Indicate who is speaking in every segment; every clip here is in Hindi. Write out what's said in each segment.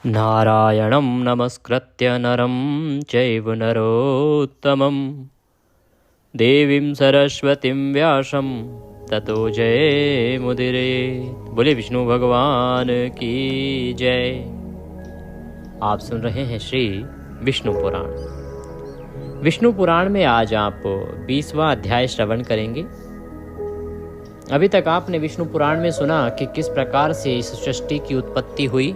Speaker 1: नारायणं नमस्कृत्य नरं चैव नरोत्तमं देवीं सरस्वतीं व्यासं ततो जयमुदीरये। बोले विष्णु भगवान की जय। आप सुन रहे हैं श्री विष्णु पुराण। विष्णु पुराण में आज आप 20वां अध्याय श्रवण करेंगे। अभी तक आपने विष्णु पुराण में सुना कि किस प्रकार से इस सृष्टि की उत्पत्ति हुई,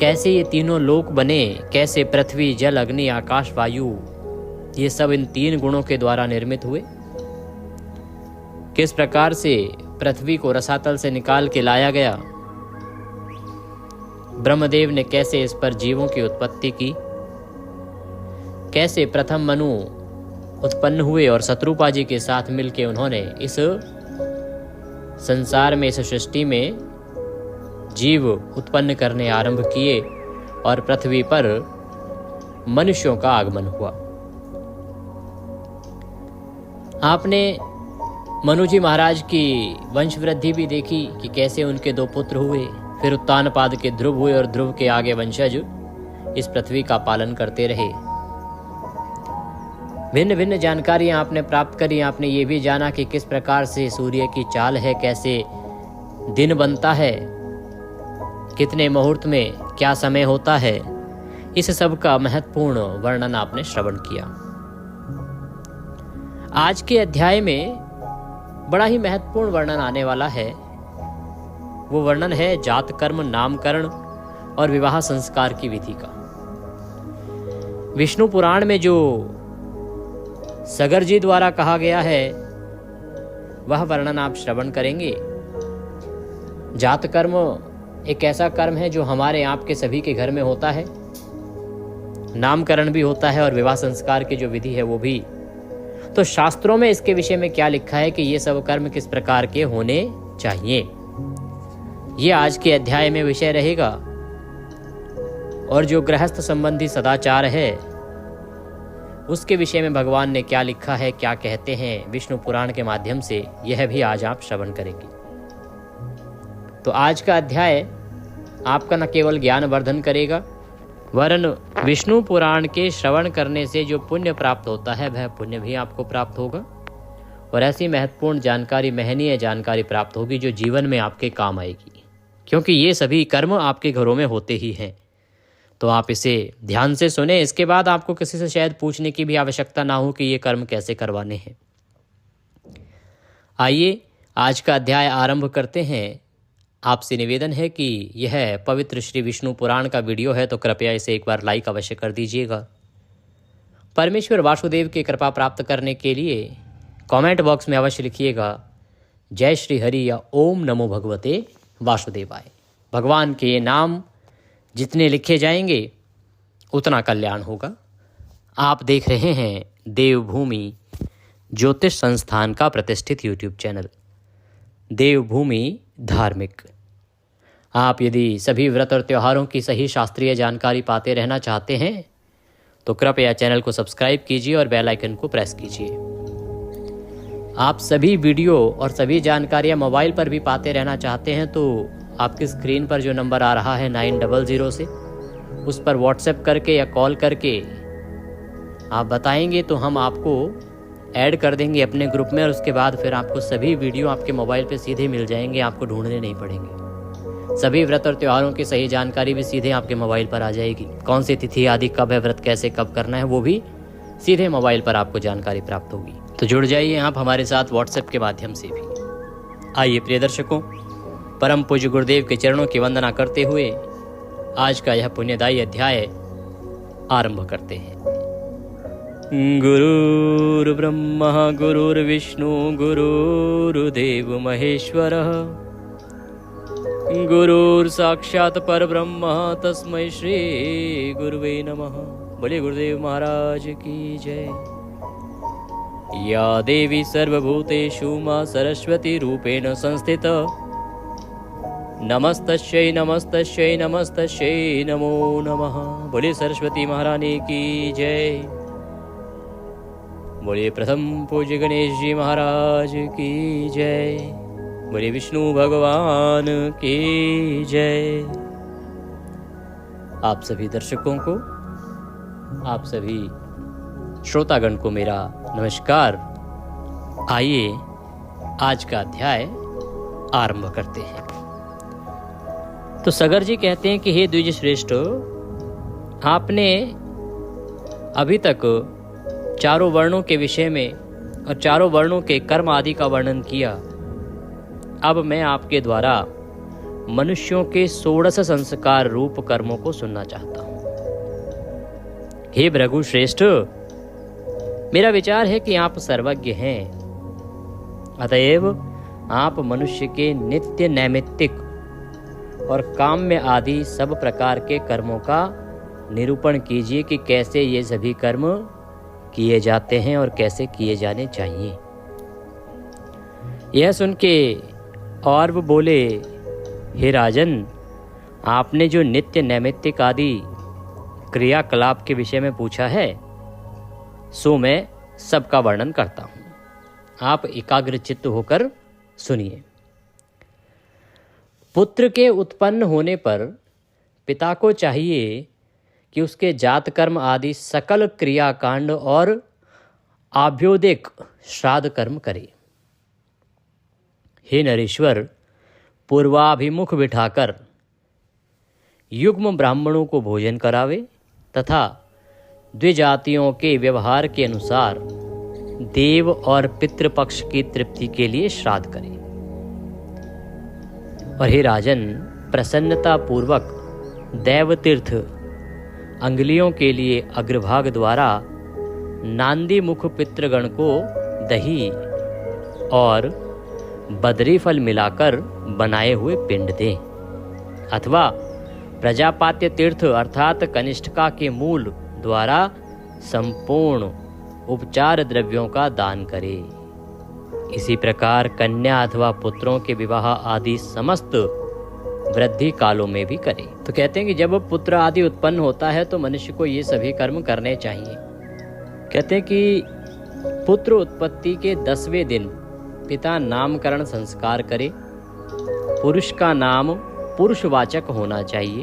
Speaker 1: कैसे ये तीनों लोक बने, कैसे पृथ्वी, जल, अग्नि, आकाश, वायु ये सब इन 3 गुणों के द्वारा निर्मित हुए, किस प्रकार से पृथ्वी को रसातल से निकाल के लाया गया, ब्रह्मदेव ने कैसे इस पर जीवों की उत्पत्ति की, कैसे प्रथम मनु उत्पन्न हुए और शत्रुपा जी के साथ मिलकर उन्होंने इस संसार में, इस सृष्टि में जीव उत्पन्न करने आरंभ किए और पृथ्वी पर मनुष्यों का आगमन हुआ। आपने मनु जी महाराज की वंश वृद्धि भी देखी कि कैसे उनके 2 पुत्र हुए, फिर उत्तानपाद के ध्रुव हुए और ध्रुव के आगे वंशज इस पृथ्वी का पालन करते रहे। भिन्न भिन्न जानकारियां आपने प्राप्त करी। आपने ये भी जाना कि किस प्रकार से सूर्य की चाल है, कैसे दिन बनता है, कितने मुहूर्त में क्या समय होता है, इस सब का महत्वपूर्ण वर्णन आपने श्रवण किया। आज के अध्याय में बड़ा ही महत्वपूर्ण वर्णन आने वाला है। वो वर्णन है जात कर्म, नामकरण और विवाह संस्कार की विधि का। विष्णु पुराण में जो सगर जी द्वारा कहा गया है वह वर्णन आप श्रवण करेंगे। जात कर्म एक ऐसा कर्म है जो हमारे आपके सभी के घर में होता है। नामकरण भी होता है और विवाह संस्कार की जो विधि है वो भी। तो शास्त्रों में इसके विषय में क्या लिखा है कि ये सब कर्म किस प्रकार के होने चाहिए, ये आज के अध्याय में विषय रहेगा। और जो गृहस्थ संबंधी सदाचार है उसके विषय में भगवान ने क्या लिखा है, क्या कहते हैं विष्णु पुराण के माध्यम से, यह भी आज आप श्रवण करेंगे। तो आज का अध्याय आपका न केवल ज्ञान वर्धन करेगा, वरन विष्णु पुराण के श्रवण करने से जो पुण्य प्राप्त होता है वह पुण्य भी आपको प्राप्त होगा और ऐसी महत्वपूर्ण जानकारी, महनीय जानकारी प्राप्त होगी जो जीवन में आपके काम आएगी, क्योंकि ये सभी कर्म आपके घरों में होते ही हैं। तो आप इसे ध्यान से सुने। इसके बाद आपको किसी से शायद पूछने की भी आवश्यकता ना हो कि ये कर्म कैसे करवाने हैं। आइए आज का अध्याय आरंभ करते हैं। आपसे निवेदन है कि यह पवित्र श्री विष्णु पुराण का वीडियो है तो कृपया इसे एक बार लाइक अवश्य कर दीजिएगा। परमेश्वर वासुदेव की कृपा प्राप्त करने के लिए कमेंट बॉक्स में अवश्य लिखिएगा जय श्री हरि या ओम नमो भगवते वासुदेवाय। भगवान के ये नाम जितने लिखे जाएंगे उतना कल्याण होगा। आप देख रहे हैं देवभूमि ज्योतिष संस्थान का प्रतिष्ठित यूट्यूब चैनल देवभूमि धार्मिक। आप यदि सभी व्रत और त्योहारों की सही शास्त्रीय जानकारी पाते रहना चाहते हैं तो कृपया चैनल को सब्सक्राइब कीजिए और बेल आइकन को प्रेस कीजिए। आप सभी वीडियो और सभी जानकारियां मोबाइल पर भी पाते रहना चाहते हैं तो आपकी स्क्रीन पर जो नंबर आ रहा है 900 से, उस पर व्हाट्सएप करके या कॉल करके आप बताएंगे तो हम आपको ऐड कर देंगे अपने ग्रुप में और उसके बाद फिर आपको सभी वीडियो आपके मोबाइल पे सीधे मिल जाएंगे, आपको ढूंढने नहीं पड़ेंगे। सभी व्रत और त्योहारों की सही जानकारी भी सीधे आपके मोबाइल पर आ जाएगी। कौन सी तिथि आदि कब है, व्रत कैसे कब करना है, वो भी सीधे मोबाइल पर आपको जानकारी प्राप्त होगी। तो जुड़ जाइए आप हमारे साथ व्हाट्सएप के माध्यम से भी। आइए प्रिय दर्शकों, परम पूज्य गुरुदेव के चरणों की वंदना करते हुए आज का यह पुण्यदायी अध्याय आरंभ करते हैं। गुरुर्ब्रह्मा गुरुर्विष्णु गुरुर्देव महेश्वरः गुरुर्साक्षात् परब्रह्म तस्मै श्री गुरुवे नमः। बोले गुरुदेव महाराज की जय। या देवी सर्वभूतेषु मां सरस्वती रूपेण संस्थिता नमस्तस्यै नमस्तस्यै नमस्तस्यै नमो नमः। बोले सरस्वती महारानी की जय। बोले प्रथम पूज्य गणेश जी महाराज की जय। बोले विष्णु भगवान की जय। आप सभी दर्शकों को, आप सभी श्रोतागण को मेरा नमस्कार। आइए आज का अध्याय आरंभ करते हैं। तो सगर जी कहते हैं कि हे द्विज श्रेष्ठ, आपने अभी तक चारों वर्णों के विषय में और चारों वर्णों के कर्म आदि का वर्णन किया। अब मैं आपके द्वारा मनुष्यों के 16 संस्कार रूप कर्मों को सुनना चाहता हूं। हे भृगु श्रेष्ठ, मेरा विचार है कि आप सर्वज्ञ हैं, अतएव आप मनुष्य के नित्य नैमित्तिक और काम्य आदि सब प्रकार के कर्मों का निरूपण कीजिए कि कैसे ये सभी कर्म किए जाते हैं और कैसे किए जाने चाहिए। यह सुन के और वो बोले, हे राजन, आपने जो नित्य नैमित्तिक आदि क्रियाकलाप के विषय में पूछा है, सो मैं सबका वर्णन करता हूँ। आप एकाग्र चित्त होकर सुनिए। पुत्र के उत्पन्न होने पर पिता को चाहिए कि उसके जात कर्म आदि सकल क्रियाकांड और आभ्योदिक श्राद्ध कर्म करे। हे नरेश्वर, पूर्वाभिमुख बिठाकर युग्म ब्राह्मणों को भोजन करावे तथा द्विजातियों के व्यवहार के अनुसार देव और पितृपक्ष की तृप्ति के लिए श्राद्ध करे। और हे राजन, प्रसन्नता पूर्वक दैवतीर्थ अंगुलियों के लिए अग्रभाग द्वारा नांदी मुख पितृगण को दही और बदरी फल मिलाकर बनाए हुए पिंड दें, अथवा प्रजापात्य तीर्थ अर्थात कनिष्ठिका के मूल द्वारा संपूर्ण उपचार द्रव्यों का दान करे। इसी प्रकार कन्या अथवा पुत्रों के विवाह आदि समस्त वृद्धि कालों में भी करे। तो कहते हैं कि जब पुत्र आदि उत्पन्न होता है तो मनुष्य को ये सभी कर्म करने चाहिए। कहते हैं कि पुत्र उत्पत्ति के 10वें दिन पिता नामकरण संस्कार करे। पुरुष का नाम पुरुषवाचक होना चाहिए।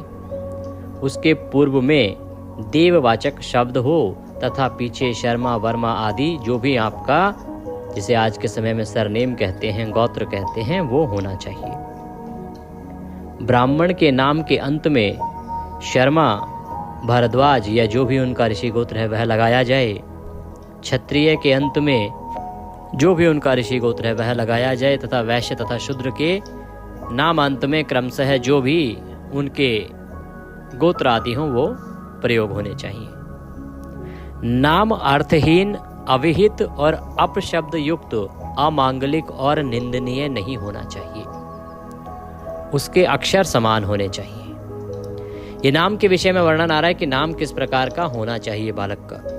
Speaker 1: उसके पूर्व में देववाचक शब्द हो तथा पीछे शर्मा वर्मा आदि जो भी आपका, जिसे आज के समय में सरनेम कहते हैं, गोत्र कहते हैं, वो होना चाहिए। ब्राह्मण के नाम के अंत में शर्मा, भारद्वाज या जो भी उनका ऋषि गोत्र है वह लगाया जाए। क्षत्रिय के अंत में जो भी उनका ऋषि गोत्र है वह लगाया जाए तथा वैश्य तथा शूद्र के नाम अंत में क्रमशः जो भी उनके गोत्र आदि हों वो प्रयोग होने चाहिए। नाम अर्थहीन, अविहित और अपशब्द युक्त, अमांगलिक और निंदनीय नहीं होना चाहिए। उसके अक्षर समान होने चाहिए। ये नाम के विषय में वर्णन आ रहा है कि नाम किस प्रकार का होना चाहिए बालक का।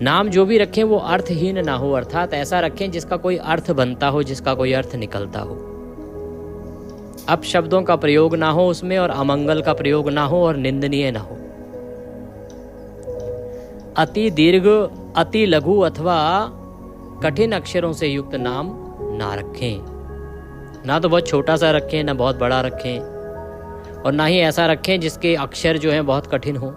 Speaker 1: नाम जो भी रखें वो अर्थहीन ना हो, अर्थात ऐसा रखें जिसका कोई अर्थ बनता हो, जिसका कोई अर्थ निकलता हो। अपशब्दों का प्रयोग ना हो उसमें, और अमंगल का प्रयोग ना हो और निंदनीय ना हो। अति दीर्घ, अति लघु अथवा कठिन अक्षरों से युक्त नाम ना रखें। ना तो बहुत छोटा सा रखें, ना बहुत बड़ा रखें, और ना ही ऐसा रखें जिसके अक्षर जो हैं बहुत कठिन हो।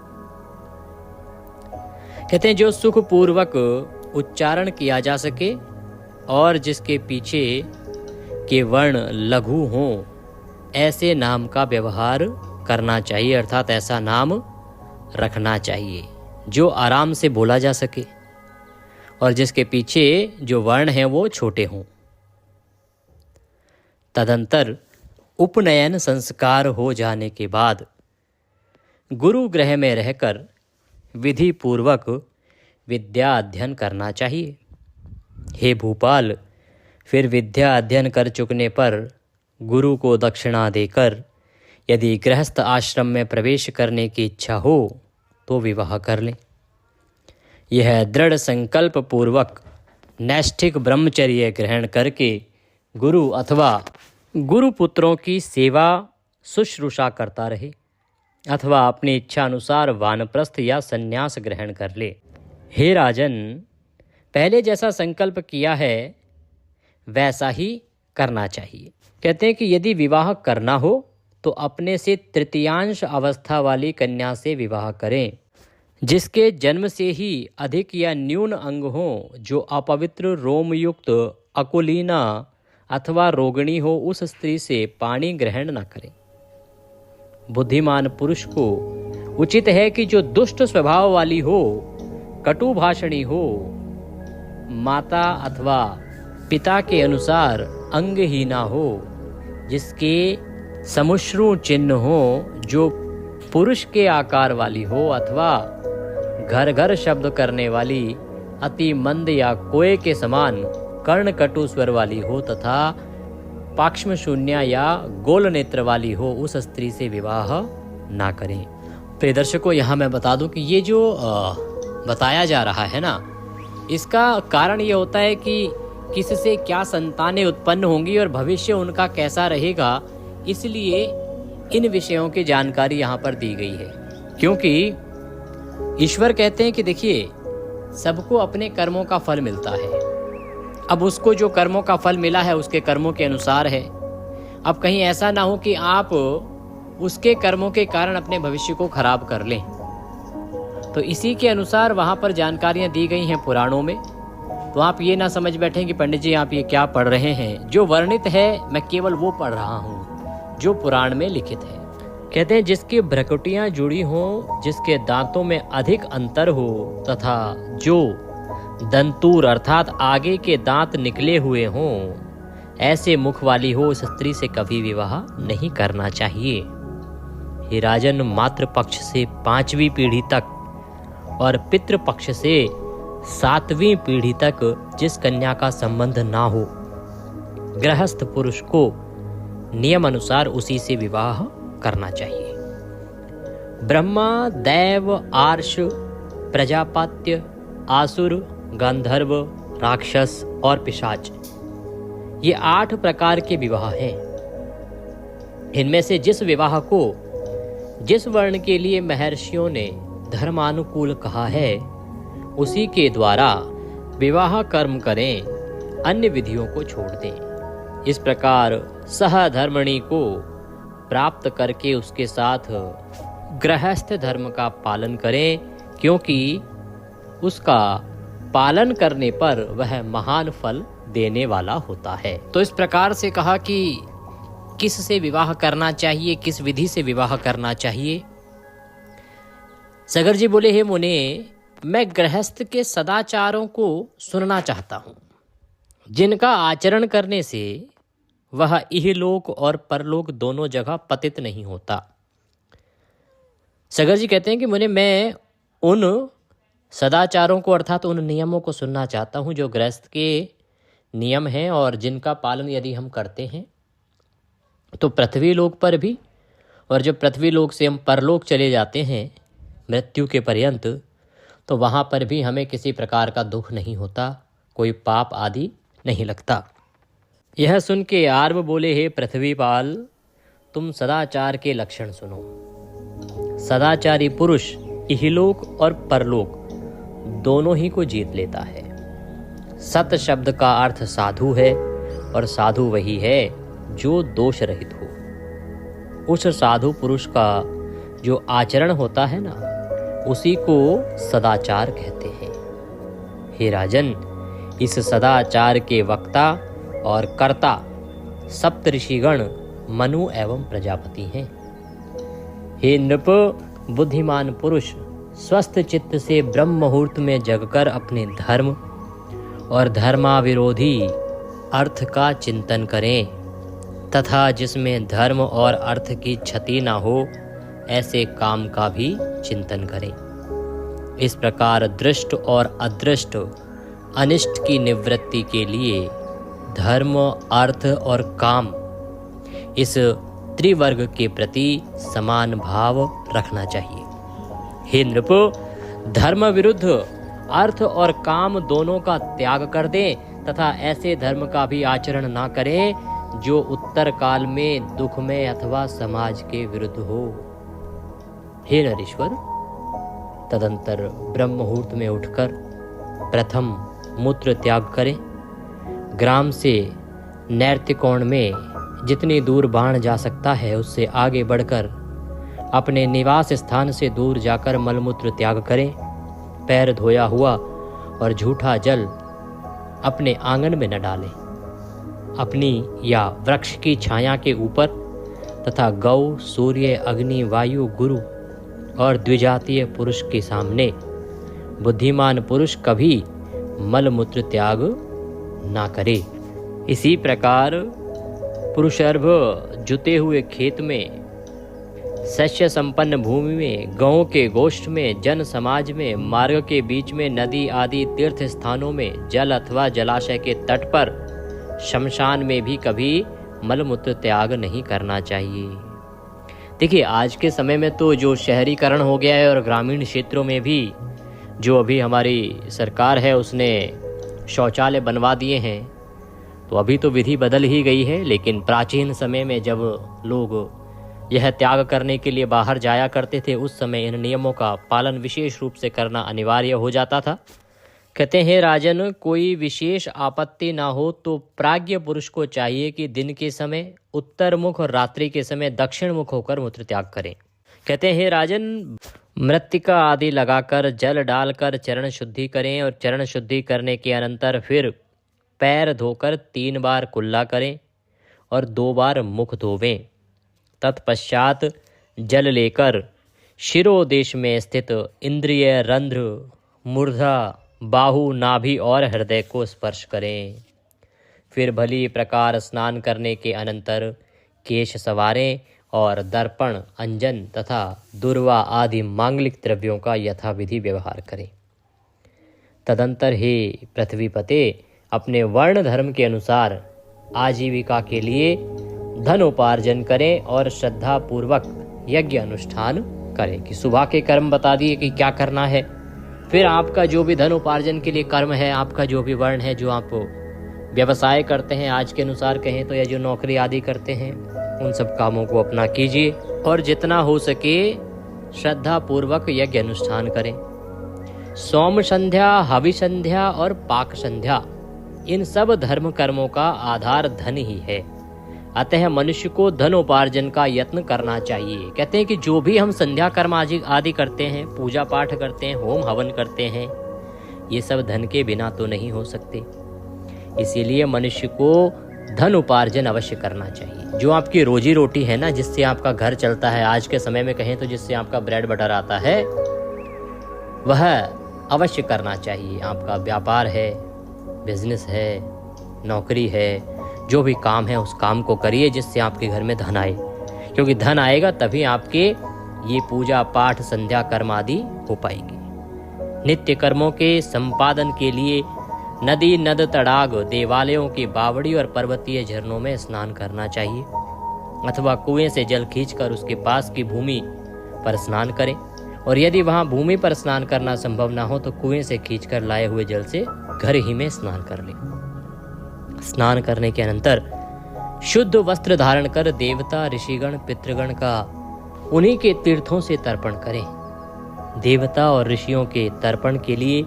Speaker 1: कहते हैं जो सुख पूर्वक उच्चारण किया जा सके और जिसके पीछे के वर्ण लघु हों, ऐसे नाम का व्यवहार करना चाहिए, अर्थात ऐसा नाम रखना चाहिए जो आराम से बोला जा सके और जिसके पीछे जो वर्ण हैं वो छोटे हों। तदंतर उपनयन संस्कार हो जाने के बाद गुरु गृह में रहकर विधि पूर्वक विद्या अध्ययन करना चाहिए। हे भूपाल, फिर विद्या अध्ययन कर चुकने पर गुरु को दक्षिणा देकर यदि गृहस्थ आश्रम में प्रवेश करने की इच्छा हो तो विवाह कर लें। यह दृढ़ संकल्प पूर्वक नैष्ठिक ब्रह्मचर्य ग्रहण करके गुरु अथवा गुरुपुत्रों की सेवा शुश्रूषा करता रहे अथवा अपनी इच्छा अनुसार वानप्रस्थ या संन्यास ग्रहण कर ले। हे राजन, पहले जैसा संकल्प किया है वैसा ही करना चाहिए। कहते हैं कि यदि विवाह करना हो तो अपने से तृतीयांश अवस्था वाली कन्या से विवाह करें। जिसके जन्म से ही अधिक या न्यून अंग हो, जो अपवित्र रोमयुक्त अकुलीना अथवा रोगिणी हो, उस स्त्री से पानी ग्रहण न करें। बुद्धिमान पुरुष को उचित है कि जो दुष्ट स्वभाव वाली हो, कटु भाषणी हो, माता अथवा पिता के अनुसार अंगहीना हो, जिसके समुश्रु चिन्ह हो, जो पुरुष के आकार वाली हो, अथवा घर घर शब्द करने वाली, अति मंद या कोए के समान कर्ण कटु स्वर वाली हो, तथा पाक्ष्म शून्य या गोल नेत्र वाली हो, उस स्त्री से विवाह ना करें। प्रिय दर्शकों, यहाँ मैं बता दूं कि ये जो बताया जा रहा है ना, इसका कारण ये होता है कि किससे क्या संतानें उत्पन्न होंगी और भविष्य उनका कैसा रहेगा, इसलिए इन विषयों की जानकारी यहाँ पर दी गई है। क्योंकि ईश्वर कहते हैं कि देखिए, सबको अपने कर्मों का फल मिलता है। अब उसको जो कर्मों का फल मिला है उसके कर्मों के अनुसार है। अब कहीं ऐसा ना हो कि आप उसके कर्मों के कारण अपने भविष्य को खराब कर लें। तो इसी के अनुसार वहाँ पर जानकारियाँ दी गई हैं पुराणों में। तो आप ये ना समझ बैठें कि पंडित जी आप ये क्या पढ़ रहे हैं। जो वर्णित है मैं केवल वो पढ़ रहा हूँ जो पुराण में लिखित है। कहते हैं जिसकी भ्रकुटियाँ जुड़ी हों, जिसके दांतों में अधिक अंतर हो, तथा जो दंतूर अर्थात आगे के दांत निकले हुए हों, ऐसे मुख वाली हो, उस स्त्री से कभी विवाह नहीं करना चाहिए। हे राजन, मातृ पक्ष से 5वीं पीढ़ी तक और पितृ पक्ष से 7वीं पीढ़ी तक जिस कन्या का संबंध ना हो, गृहस्थ पुरुष को नियम अनुसार उसी से विवाह करना चाहिए। ब्रह्मा, दैव, आर्ष, प्रजापत्य, आसुर, गंधर्व, राक्षस और पिशाच, ये 8 प्रकार के विवाह हैं। इनमें से जिस विवाह को जिस वर्ण के लिए महर्षियों ने धर्मानुकूल कहा है, उसी के द्वारा विवाह कर्म करें, अन्य विधियों को छोड़ दें। इस प्रकार सहधर्मणी को प्राप्त करके उसके साथ गृहस्थ धर्म का पालन करें, क्योंकि उसका पालन करने पर वह महान फल देने वाला होता है। तो इस प्रकार से कहा कि किस से विवाह करना चाहिए, किस विधि से विवाह करना चाहिए। सगर जी बोले, हे मुने, मैं गृहस्थ के सदाचारों को सुनना चाहता हूँ, जिनका आचरण करने से वह इहलोक और परलोक दोनों जगह पतित नहीं होता। सगर जी कहते हैं कि मुने, मैं उन सदाचारों को अर्थात उन नियमों को सुनना चाहता हूँ जो गृहस्थ के नियम हैं, और जिनका पालन यदि हम करते हैं तो पृथ्वी लोक पर भी, और जब पृथ्वी लोक से हम परलोक चले जाते हैं मृत्यु के पर्यंत, तो वहाँ पर भी हमें किसी प्रकार का दुख नहीं होता, कोई पाप आदि नहीं लगता। यह सुन के आर्व बोले, हे पृथ्वीपाल, तुम सदाचार के लक्षण सुनो। सदाचारी पुरुष इहलोक और परलोक दोनों ही को जीत लेता है। सत शब्द का अर्थ साधु है, और साधु वही है जो दोष रहित हो। उस साधु पुरुष का जो आचरण होता है ना, उसी को सदाचार कहते हैं। हे राजन, इस सदाचार के वक्ता और कर्ता सप्तऋषिगण मनु एवं प्रजापति हैं। हे नृप, बुद्धिमान पुरुष स्वस्थ चित्त से ब्रह्म मुहूर्त में जगकर अपने धर्म और धर्माविरोधी अर्थ का चिंतन करें, तथा जिसमें धर्म और अर्थ की क्षति न हो, ऐसे काम का भी चिंतन करें। इस प्रकार दृष्ट और अदृष्ट अनिष्ट की निवृत्ति के लिए धर्म, अर्थ और काम, इस त्रिवर्ग के प्रति समान भाव रखना चाहिए। हे नृप, धर्म विरुद्ध अर्थ और काम दोनों का त्याग कर दें, तथा ऐसे धर्म का भी आचरण ना करें जो उत्तर काल में दुख में अथवा समाज के विरुद्ध हो। हे नरेश्वर, तदंतर ब्रह्म मुहूर्त में उठकर प्रथम मूत्र त्याग करें, ग्राम से नैर्तिकोण में जितनी दूर बाण जा सकता है उससे आगे बढ़कर अपने निवास स्थान से दूर जाकर मलमूत्र त्याग करें। पैर धोया हुआ और झूठा जल अपने आंगन में न डालें। अपनी या वृक्ष की छाया के ऊपर तथा गौ, सूर्य, अग्नि, वायु, गुरु और द्विजातीय पुरुष के सामने बुद्धिमान पुरुष कभी मलमूत्र त्याग ना करे। इसी प्रकार पुरुषर्भ जुते हुए खेत में, शस्य संपन्न भूमि में, गांव के गोष्ठ में, जन समाज में, मार्ग के बीच में, नदी आदि तीर्थ स्थानों में, जल अथवा जलाशय के तट पर, शमशान में भी कभी मलमूत्र त्याग नहीं करना चाहिए। देखिए, आज के समय में तो जो शहरीकरण हो गया है और ग्रामीण क्षेत्रों में भी जो अभी हमारी सरकार है उसने शौचालय बनवा दिए हैं, तो अभी तो विधि बदल ही गई है। लेकिन प्राचीन समय में जब लोग यह त्याग करने के लिए बाहर जाया करते थे, उस समय इन नियमों का पालन विशेष रूप से करना अनिवार्य हो जाता था। कहते हैं, राजन, कोई विशेष आपत्ति ना हो तो प्राज्ञ पुरुष को चाहिए कि दिन के समय उत्तर मुख और रात्रि के समय दक्षिण मुख होकर मूत्र त्याग करें। कहते हैं, राजन, मृत्तिका आदि लगाकर जल डालकर चरण शुद्धि करें और चरण शुद्धि करने के अनंतर फिर पैर धोकर 3 बार कुल्ला करें और 2 बार मुख धोवें। तत्पश्चात जल लेकर शिरोदेश में स्थित इंद्रिय, रंध्र, मूर्धा, बाहु, नाभि और हृदय को स्पर्श करें। फिर भली प्रकार स्नान करने के अनंतर केश संवारें और दर्पण, अंजन तथा दुर्वा आदि मांगलिक द्रव्यों का यथाविधि व्यवहार करें। तदंतर हे पृथ्वीपते, अपने वर्ण धर्म के अनुसार आजीविका के लिए धन उपार्जन करें और श्रद्धा पूर्वक यज्ञ अनुष्ठान करें। कि सुबह के कर्म बता दिए कि क्या करना है, फिर आपका जो भी धन उपार्जन के लिए कर्म है, आपका जो भी वर्ण है, जो आप व्यवसाय करते हैं, आज के अनुसार कहें तो, या जो नौकरी आदि करते हैं, उन सब कामों को अपना कीजिए और जितना हो सके श्रद्धा पूर्वक यज्ञ अनुष्ठान करें। सोम संध्या, हवि संध्या और पाक संध्या, इन सब धर्म कर्मों का आधार धन ही है। अतः मनुष्य को धन उपार्जन का यत्न करना चाहिए। कहते हैं कि जो भी हम संध्या कर्म आदि करते हैं, पूजा पाठ करते हैं, होम हवन करते हैं, ये सब धन के बिना तो नहीं हो सकते। इसीलिए मनुष्य को धन उपार्जन अवश्य करना चाहिए। जो आपकी रोजी रोटी है ना, जिससे आपका घर चलता है, आज के समय में कहें तो जिससे आपका ब्रेड बटर आता है, वह अवश्य करना चाहिए। आपका व्यापार है, बिजनेस है, नौकरी है, जो भी काम है उस काम को करिए जिससे आपके घर में धन आए, क्योंकि धन आएगा तभी आपके ये पूजा पाठ संध्या कर्म आदि हो पाएंगे। नित्य कर्मों के संपादन के लिए नदी, नद, तड़ाग, देवालयों की बावड़ी और पर्वतीय झरनों में स्नान करना चाहिए, अथवा कुएं से जल खींचकर उसके पास की भूमि पर स्नान करें। और यदि वहां भूमि पर स्नान करना संभव ना हो तो कुएं से खींचकर लाए हुए जल से घर ही में स्नान कर लें। स्नान करने के अनंतर शुद्ध वस्त्र धारण कर देवता, ऋषिगण, पितृगण का उन्हीं के तीर्थों से तर्पण करें। देवता और ऋषियों के तर्पण के लिए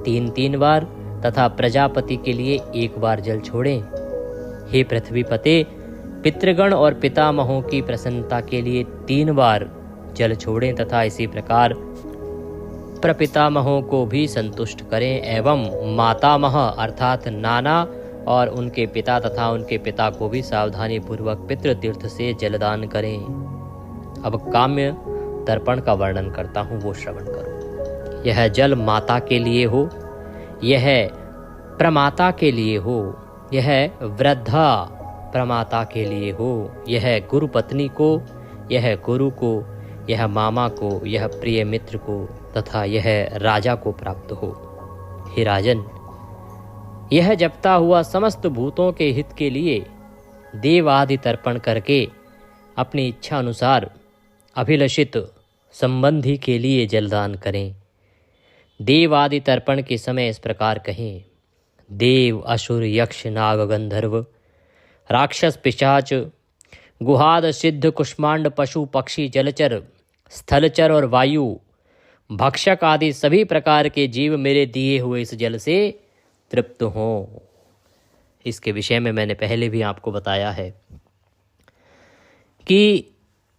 Speaker 1: 3-3 बार तथा प्रजापति के लिए 1 बार जल छोड़ें। हे पृथ्वीपते, पितृगण और पितामहों की प्रसन्नता के लिए 3 बार जल छोड़ें तथा इसी प्रकार प्रपितामहों को भी संतुष्ट करें एवं मातामह अर्थात नाना और उनके पिता तथा उनके पिता को भी सावधानी पूर्वक पितृ तीर्थ से जलदान करें। अब काम्य तर्पण का वर्णन करता हूँ, वो श्रवण करो। यह जल माता के लिए हो, यह प्रमाता के लिए हो, यह वृद्धा प्रमाता के लिए हो, यह गुरु पत्नी को, यह गुरु को, यह मामा को, यह प्रिय मित्र को तथा यह राजा को प्राप्त हो। हे राजन, यह जपता हुआ समस्त भूतों के हित के लिए देव आदि तर्पण करके अपनी इच्छा अनुसार अभिलषित संबंधी के लिए जलदान करें। देव आदि तर्पण के समय इस प्रकार कहें: देव, असुर, यक्ष, नाग, गंधर्व, राक्षस, पिशाच, गुहाद, सिद्ध, कुष्मांड, पशु, पक्षी, जलचर, स्थलचर और वायु, भक्षक आदि सभी प्रकार के जीव मेरे दिए हुए इस जल से तृप्त हों। इसके विषय में मैंने पहले भी आपको बताया है कि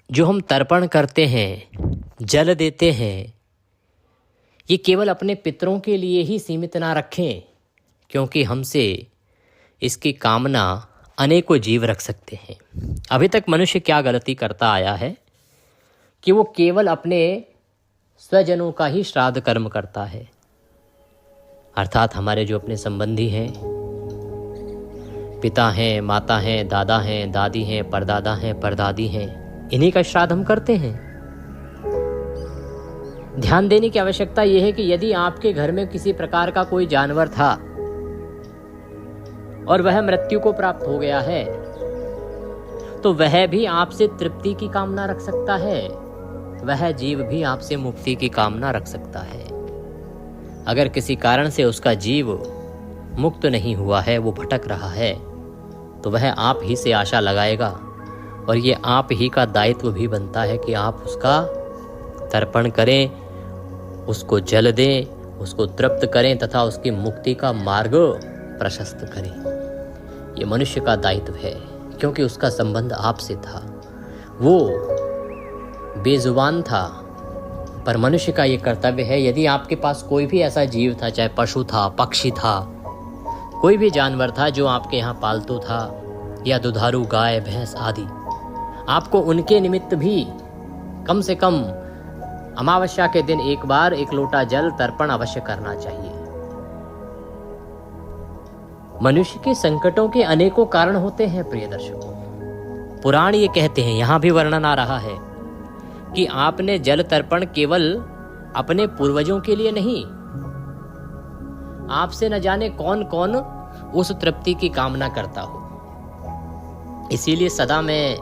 Speaker 1: जो हम तर्पण करते हैं, जल देते हैं, ये केवल अपने पितरों के लिए ही सीमित ना रखें, क्योंकि हमसे इसकी कामना अनेकों जीव रख सकते हैं। अभी तक मनुष्य क्या गलती करता आया है कि वो केवल अपने स्वजनों का ही श्राद्ध कर्म करता है, अर्थात हमारे जो अपने संबंधी हैं, पिता हैं, माता हैं, दादा हैं, दादी हैं, परदादा हैं, परदादी हैं, इन्हीं का श्राद्ध हम करते हैं। ध्यान देने की आवश्यकता यह है कि यदि आपके घर में किसी प्रकार का कोई जानवर था और वह मृत्यु को प्राप्त हो गया है, तो वह भी आपसे तृप्ति की कामना रख सकता है, वह जीव भी आपसे मुक्ति की कामना रख सकता है। अगर किसी कारण से उसका जीव मुक्त नहीं हुआ है, वो भटक रहा है, तो वह आप ही से आशा लगाएगा, और ये आप ही का दायित्व भी बनता है कि आप उसका तर्पण करें, उसको जल दें, उसको तृप्त करें तथा उसकी मुक्ति का मार्ग प्रशस्त करें। ये मनुष्य का दायित्व है, क्योंकि उसका संबंध आपसे था। वो बेजुबान था, पर मनुष्य का ये कर्तव्य है, यदि आपके पास कोई भी ऐसा जीव था, चाहे पशु था, पक्षी था, कोई भी जानवर था जो आपके यहाँ पालतू था, या दुधारू गाय भैंस आदि, आपको उनके निमित्त भी कम से कम अमावस्या के दिन एक बार 1 लोटा जल तर्पण अवश्य करना चाहिए। मनुष्य के संकटों के अनेकों कारण होते हैं प्रिय दर्शकों। पुराण ये कहते हैं, यहां भी वर्णन आ रहा है कि आपने जल तर्पण केवल अपने पूर्वजों के लिए नहीं, आपसे न जाने कौन कौन उस तृप्ति की कामना करता हो। इसीलिए सदा मैं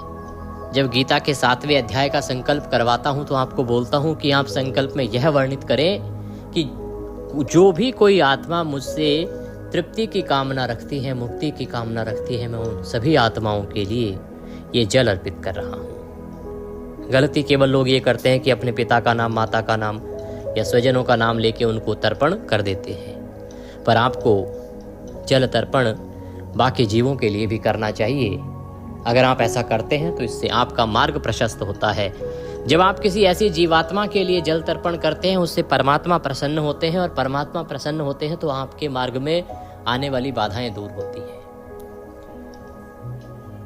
Speaker 1: जब गीता के 7वें अध्याय का संकल्प करवाता हूं, तो आपको बोलता हूं कि आप संकल्प में यह वर्णित करें कि जो भी कोई आत्मा मुझसे तृप्ति की कामना रखती है, मुक्ति की कामना रखती है, मैं उन सभी आत्माओं के लिए ये जल अर्पित कर रहा हूं। गलती केवल लोग ये करते हैं कि अपने पिता का नाम, माता का नाम या स्वजनों का नाम लेके उनको तर्पण कर देते हैं, पर आपको जल तर्पण बाकी जीवों के लिए भी करना चाहिए। अगर आप ऐसा करते हैं तो इससे आपका मार्ग प्रशस्त होता है। जब आप किसी ऐसी जीवात्मा के लिए जल तर्पण करते हैं, उससे परमात्मा प्रसन्न होते हैं, और परमात्मा प्रसन्न होते हैं तो आपके मार्ग में आने वाली बाधाएं दूर होती हैं।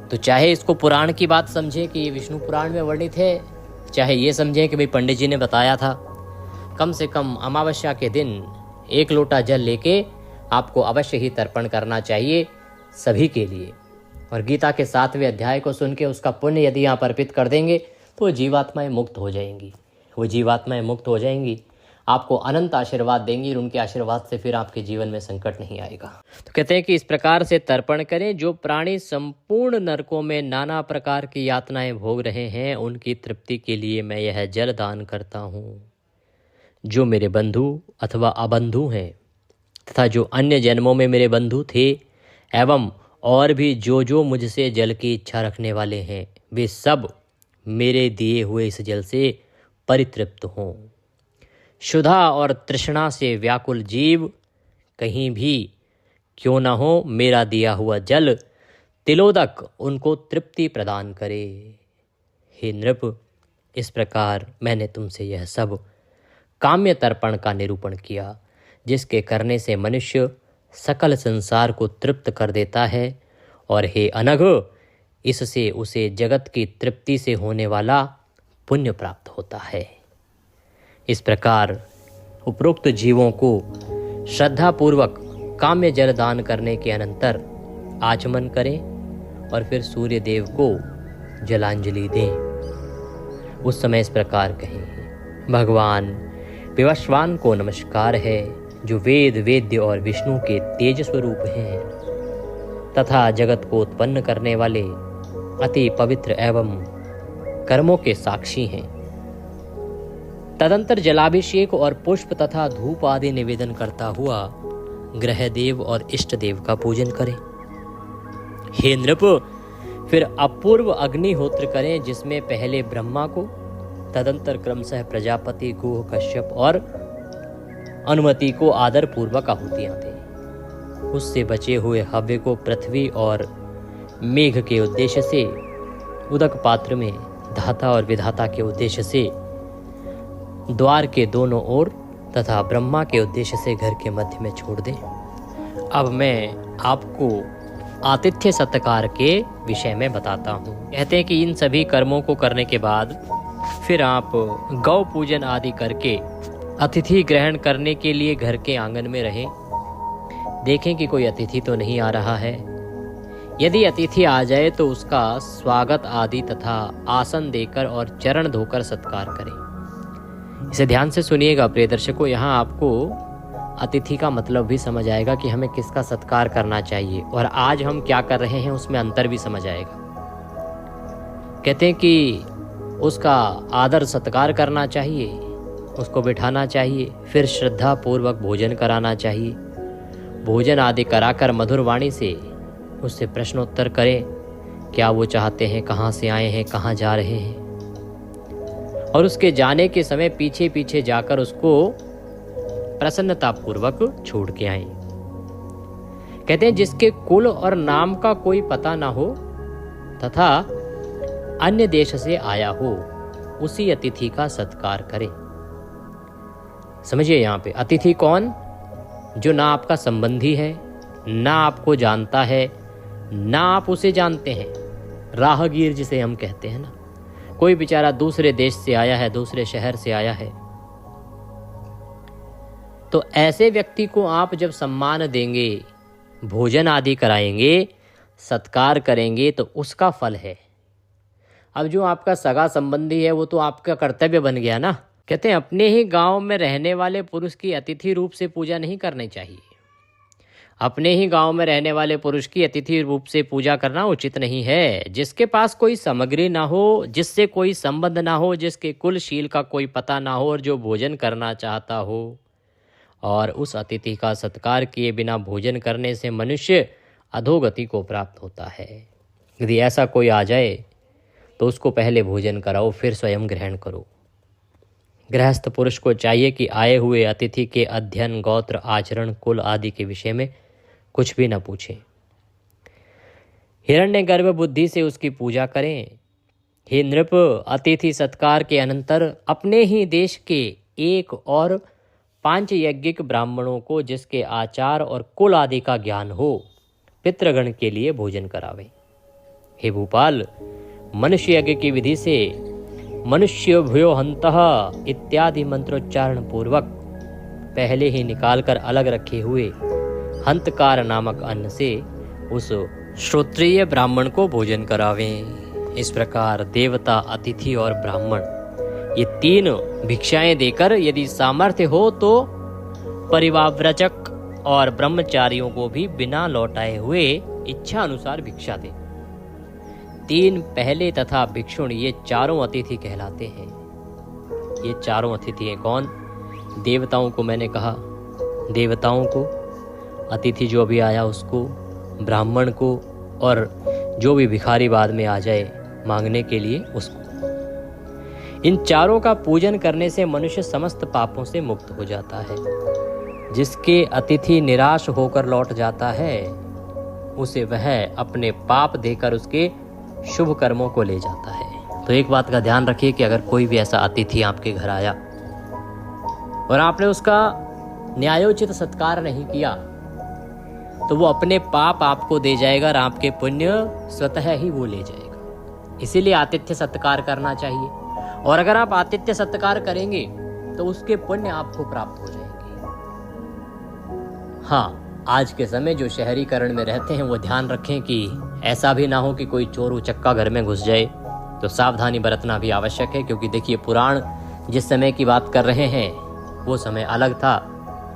Speaker 1: तो चाहे इसको पुराण की बात समझे कि ये विष्णु पुराण में वर्णित है, चाहे ये समझें कि भाई पंडित जी ने बताया था, कम से कम अमावस्या के दिन 1 लोटा जल लेके आपको अवश्य ही तर्पण करना चाहिए सभी के लिए। और गीता के 7वें अध्याय को सुन के उसका पुण्य यदि आप अर्पित कर देंगे तो जीवात्माएं मुक्त हो जाएंगी। वो जीवात्माएं मुक्त हो जाएंगी, आपको अनंत आशीर्वाद देंगी, और उनके आशीर्वाद से फिर आपके जीवन में संकट नहीं आएगा। तो कहते हैं कि इस प्रकार से तर्पण करें, जो प्राणी संपूर्ण नरकों में नाना प्रकार की यातनाएं भोग रहे हैं, उनकी तृप्ति के लिए मैं यह जल दान करता हूँ। जो मेरे बंधु अथवा अबंधु हैं तथा जो अन्य जन्मों में मेरे बंधु थे, एवं और भी जो मुझसे जल की इच्छा रखने वाले हैं, वे सब मेरे दिए हुए इस जल से परितृप्त हों। क्षुधा और तृष्णा से व्याकुल जीव कहीं भी क्यों न हो, मेरा दिया हुआ जल तिलोदक उनको तृप्ति प्रदान करे। हे नृप, इस प्रकार मैंने तुमसे यह सब काम्य तर्पण का निरूपण किया, जिसके करने से मनुष्य सकल संसार को तृप्त कर देता है, और हे अनघ, इससे उसे जगत की तृप्ति से होने वाला पुण्य प्राप्त होता है। इस प्रकार उपरोक्त जीवों को श्रद्धापूर्वक काम्य जल दान करने के अनंतर आचमन करें और फिर सूर्य देव को जलांजलि दें। उस समय इस प्रकार कहें, भगवान विवस्वान को नमस्कार है, जो वेद वेद्य और विष्णु के तेज स्वरूप हैं तथा जगत को उत्पन्न करने वाले अति पवित्र एवं कर्मों के साक्षी हैं। तदंतर जलाभिषेक और पुष्प तथा धूप आदि निवेदन करता हुआ ग्रह देव और इष्ट देव का पूजन करें। हे नृप, फिर अपूर्व अग्निहोत्र करें, जिसमें पहले ब्रह्मा को, तदंतर क्रमशः प्रजापति, गुह, कश्यप और अनुमति को आदर पूर्वक आहुतियां दें। उससे बचे हुए हव्य को पृथ्वी और मेघ के उद्देश्य से उदक पात्र में धाता और विधाता के उद्देश्य से द्वार के दोनों ओर तथा ब्रह्मा के उद्देश्य से घर के मध्य में छोड़ दें। अब मैं आपको आतिथ्य सत्कार के विषय में बताता हूँ। कहते हैं कि इन सभी कर्मों को करने के बाद फिर आप गौ पूजन आदि करके अतिथि ग्रहण करने के लिए घर के आंगन में रहें। देखें कि कोई अतिथि तो नहीं आ रहा है। यदि अतिथि आ जाए तो उसका स्वागत आदि तथा आसन देकर और चरण धोकर सत्कार करें। इसे ध्यान से सुनिएगा प्रिय दर्शकों, यहाँ आपको अतिथि का मतलब भी समझ आएगा कि हमें किसका सत्कार करना चाहिए और आज हम क्या कर रहे हैं उसमें अंतर भी समझ आएगा। कहते हैं कि उसका आदर सत्कार करना चाहिए, उसको बिठाना चाहिए, फिर श्रद्धा पूर्वक भोजन कराना चाहिए। भोजन आदि कराकर मधुर वाणी से उससे प्रश्नोत्तर करें, क्या वो चाहते हैं, कहाँ से आए हैं, कहाँ जा रहे हैं, और उसके जाने के समय पीछे पीछे जाकर उसको प्रसन्नता पूर्वक छोड़ के आए। कहते हैं जिसके कुल और नाम का कोई पता ना हो तथा अन्य देश से आया हो उसी अतिथि का सत्कार करें। समझिए यहाँ पे अतिथि कौन? जो ना आपका संबंधी है, ना आपको जानता है, ना आप उसे जानते हैं। राहगीर जिसे हम कहते हैं ना, कोई बेचारा दूसरे देश से आया है, दूसरे शहर से आया है, तो ऐसे व्यक्ति को आप जब सम्मान देंगे, भोजन आदि कराएंगे, सत्कार करेंगे तो उसका फल है। अब जो आपका सगा संबंधी है वो तो आपका कर्तव्य बन गया ना। कहते हैं अपने ही गांव में रहने वाले पुरुष की अतिथि रूप से पूजा नहीं करनी चाहिए। अपने ही गांव में रहने वाले पुरुष की अतिथि रूप से पूजा करना उचित नहीं है। जिसके पास कोई सामग्री ना हो, जिससे कोई संबंध ना हो, जिसके कुलशील का कोई पता ना हो और जो भोजन करना चाहता हो, और उस अतिथि का सत्कार किए बिना भोजन करने से मनुष्य अधोगति को प्राप्त होता है। यदि ऐसा कोई आ जाए तो उसको पहले भोजन कराओ, फिर स्वयं ग्रहण करो। गृहस्थ पुरुष को चाहिए कि आए हुए अतिथि के अध्ययन, गोत्र, आचरण, कुल आदि के विषय में कुछ भी न पूछें। हिरण्यगर्भ बुद्धि से उसकी पूजा करें। हे नृप, अतिथि सत्कार के अनंतर अपने ही देश के एक और 5 यज्ञिक ब्राह्मणों को जिसके आचार और कुल आदि का ज्ञान हो, पितृगण के लिए भोजन करावे। हे भूपाल, मनुष्य यज्ञ की विधि से मनुष्य भूयो हंतः इत्यादि मंत्रोच्चारण पूर्वक पहले ही निकालकर अलग रखे हुए हंतकार नामक अन्न से उस श्रोत्रिय ब्राह्मण को भोजन करावें। इस प्रकार देवता, अतिथि और ब्राह्मण, ये 3 भिक्षाएं देकर यदि सामर्थ्य हो तो परिवारव्रजक और ब्रह्मचारियों को भी बिना लौटाए हुए इच्छा अनुसार भिक्षा दें। 3 पहले तथा भिक्षुण ये चारों अतिथि कहलाते हैं। ये चारों अतिथि हैं कौन? देवताओं को मैंने कहा, देवताओं को, अतिथि जो अभी आया उसको, ब्राह्मण को, और जो भी भिखारी बाद में आ जाए मांगने के लिए उसको। इन चारों का पूजन करने से मनुष्य समस्त पापों से मुक्त हो जाता है। जिसके अतिथि निराश होकर लौट जाता है उसे वह अपने पाप देकर उसके शुभ कर्मों को ले जाता है। तो एक बात का ध्यान रखिए कि अगर कोई भी ऐसा अतिथि आपके घर आया और आपने उसका न्यायोचित सत्कार नहीं किया तो वो अपने पाप आपको दे जाएगा और आपके पुण्य स्वतः ही वो ले जाएगा। इसीलिए आतिथ्य सत्कार करना चाहिए, और अगर आप आतिथ्य सत्कार करेंगे तो उसके पुण्य आपको प्राप्त हो जाएंगे। हाँ, आज के समय जो शहरीकरण में रहते हैं वो ध्यान रखें कि ऐसा भी ना हो कि कोई चोर उचक्का घर में घुस जाए, तो सावधानी बरतना भी आवश्यक है। क्योंकि देखिए, पुराण जिस समय की बात कर रहे हैं वो समय अलग था।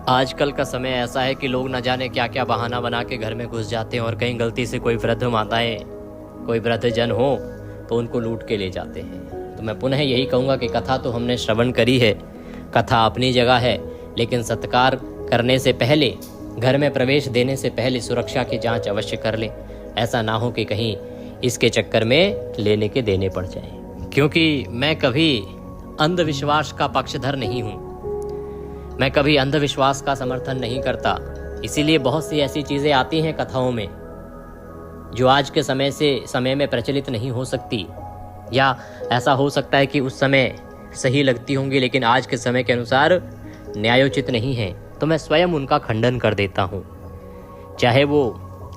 Speaker 1: आजकल का समय ऐसा है कि लोग न जाने क्या क्या बहाना बना के घर में घुस जाते हैं और कहीं गलती से कोई वृद्ध माताएं, कोई वृद्ध जन हो तो उनको लूट के ले जाते हैं। तो मैं पुनः यही कहूँगा कि कथा तो हमने श्रवण करी है, कथा अपनी जगह है, लेकिन सत्कार करने से पहले, घर में प्रवेश देने से पहले सुरक्षा की जांच अवश्य कर लें। ऐसा ना हो कि कहीं इसके चक्कर में लेने के देने पड़ जाएं। क्योंकि मैं कभी अंधविश्वास का पक्षधर नहीं हूँ, मैं कभी अंधविश्वास का समर्थन नहीं करता। इसीलिए बहुत सी ऐसी चीज़ें आती हैं कथाओं में जो आज के समय में प्रचलित नहीं हो सकती, या ऐसा हो सकता है कि उस समय सही लगती होंगी लेकिन आज के समय के अनुसार न्यायोचित नहीं है, तो मैं स्वयं उनका खंडन कर देता हूँ। चाहे वो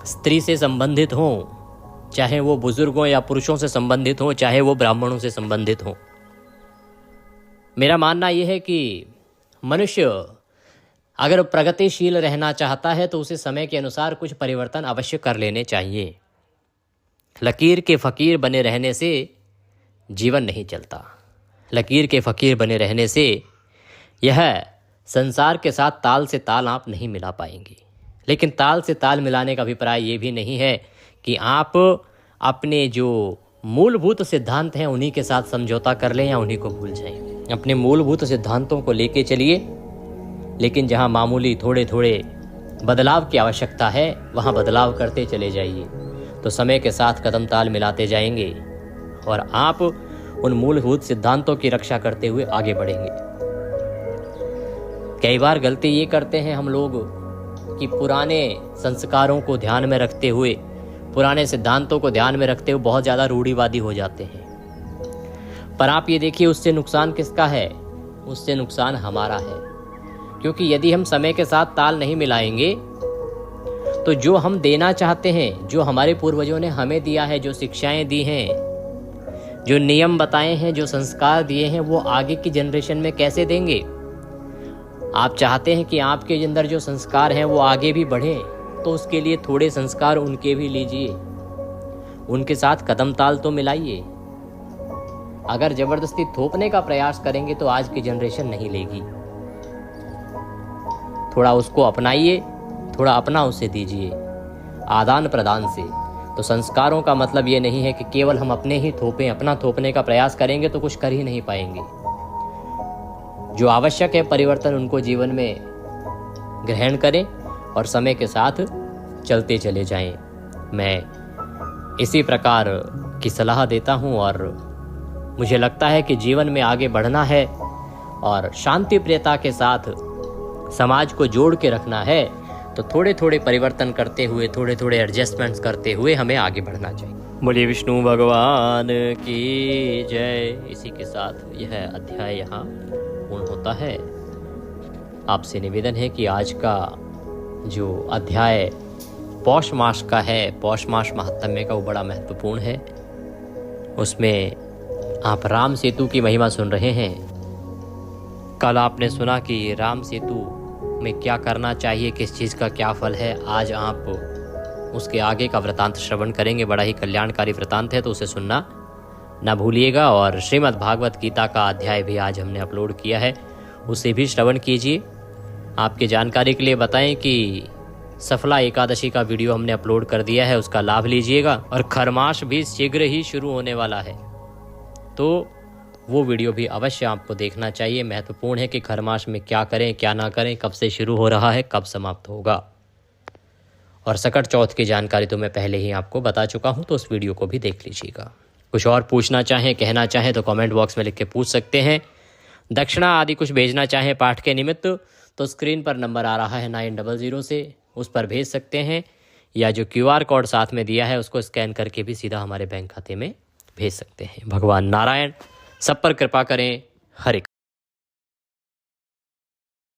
Speaker 1: स्त्री से संबंधित हों, चाहे वो बुजुर्गों या पुरुषों से संबंधित हों, चाहे वो ब्राह्मणों से संबंधित हों। मेरा मानना यह है कि मनुष्य अगर प्रगतिशील रहना चाहता है तो उसे समय के अनुसार कुछ परिवर्तन अवश्य कर लेने चाहिए। लकीर के फ़कीर बने रहने से जीवन नहीं चलता। लकीर के फ़कीर बने रहने से यह संसार के साथ ताल से ताल आप नहीं मिला पाएंगे। लेकिन ताल से ताल मिलाने का अभिप्राय ये भी नहीं है कि आप अपने जो मूलभूत सिद्धांत हैं उन्हीं के साथ समझौता कर लें या उन्हीं को भूल जाएं। अपने मूलभूत सिद्धांतों को लेके चलिए, लेकिन जहां मामूली थोड़े थोड़े बदलाव की आवश्यकता है वहां बदलाव करते चले जाइए, तो समय के साथ कदम ताल मिलाते जाएंगे और आप उन मूलभूत सिद्धांतों की रक्षा करते हुए आगे बढ़ेंगे। कई बार गलती ये करते हैं हम लोग कि पुराने संस्कारों को ध्यान में रखते हुए, पुराने सिद्धांतों को ध्यान में रखते हुए बहुत ज़्यादा रूढ़िवादी हो जाते हैं। पर आप ये देखिए, उससे नुकसान किसका है? उससे नुकसान हमारा है। क्योंकि यदि हम समय के साथ ताल नहीं मिलाएंगे तो जो हम देना चाहते हैं, जो हमारे पूर्वजों ने हमें दिया है, जो शिक्षाएं दी हैं, जो नियम बताए हैं, जो संस्कार दिए हैं, वो आगे की जनरेशन में कैसे देंगे? आप चाहते हैं कि आपके अंदर जो संस्कार हैं वो आगे भी बढ़ें, तो उसके लिए थोड़े संस्कार उनके भी लीजिए, उनके साथ कदम ताल तो मिलाइए। अगर जबरदस्ती थोपने का प्रयास करेंगे तो आज की जनरेशन नहीं लेगी। थोड़ा उसको अपनाइए, थोड़ा अपना उसे दीजिए, आदान प्रदान से। तो संस्कारों का मतलब ये नहीं है कि केवल हम अपने ही थोपें, अपना थोपने का प्रयास करेंगे तो कुछ कर ही नहीं पाएंगे। जो आवश्यक है परिवर्तन, उनको जीवन में ग्रहण करें और समय के साथ चलते चले जाएं। मैं इसी प्रकार की सलाह देता हूं और मुझे लगता है कि जीवन में आगे बढ़ना है और शांति प्रियता के साथ समाज को जोड़ के रखना है, तो थोड़े थोड़े परिवर्तन करते हुए, थोड़े थोड़े एडजस्टमेंट्स करते हुए हमें आगे बढ़ना चाहिए। बोलिए विष्णु भगवान की जय। इसी के साथ यह अध्याय यहाँ पूर्ण होता है। आपसे निवेदन है कि आज का जो अध्याय पौष मास का है, पौष मास महात्म्य का, वो बड़ा महत्वपूर्ण है। उसमें आप राम सेतु की महिमा सुन रहे हैं। कल आपने सुना कि राम सेतु में क्या करना चाहिए, किस चीज़ का क्या फल है। आज आप उसके आगे का वृतांत श्रवण करेंगे। बड़ा ही कल्याणकारी वृतांत है, तो उसे सुनना ना भूलिएगा। और श्रीमद् भागवत गीता का अध्याय भी आज हमने अपलोड किया है, उसे भी श्रवण कीजिए। आपके जानकारी के लिए बताएं कि सफला एकादशी का वीडियो हमने अपलोड कर दिया है, उसका लाभ लीजिएगा। और खरमास भी शीघ्र ही शुरू होने वाला है, तो वो वीडियो भी अवश्य आपको देखना चाहिए। महत्वपूर्ण है कि खरमास में क्या करें, क्या ना करें, कब से शुरू हो रहा है, कब समाप्त होगा। और सकट चौथ की जानकारी तो मैं पहले ही आपको बता चुका हूं, तो उस वीडियो को भी देख लीजिएगा। कुछ और पूछना चाहें, कहना चाहें तो कमेंट बॉक्स में लिख के पूछ सकते हैं। दक्षिणा आदि कुछ भेजना चाहें पाठ के निमित्त तो स्क्रीन पर नंबर आ रहा है 900 से, उस पर भेज सकते हैं, या जो QR कोड साथ में दिया है उसको स्कैन करके भी सीधा हमारे बैंक खाते में भेज सकते हैं। भगवान नारायण सब पर कृपा करें। हरे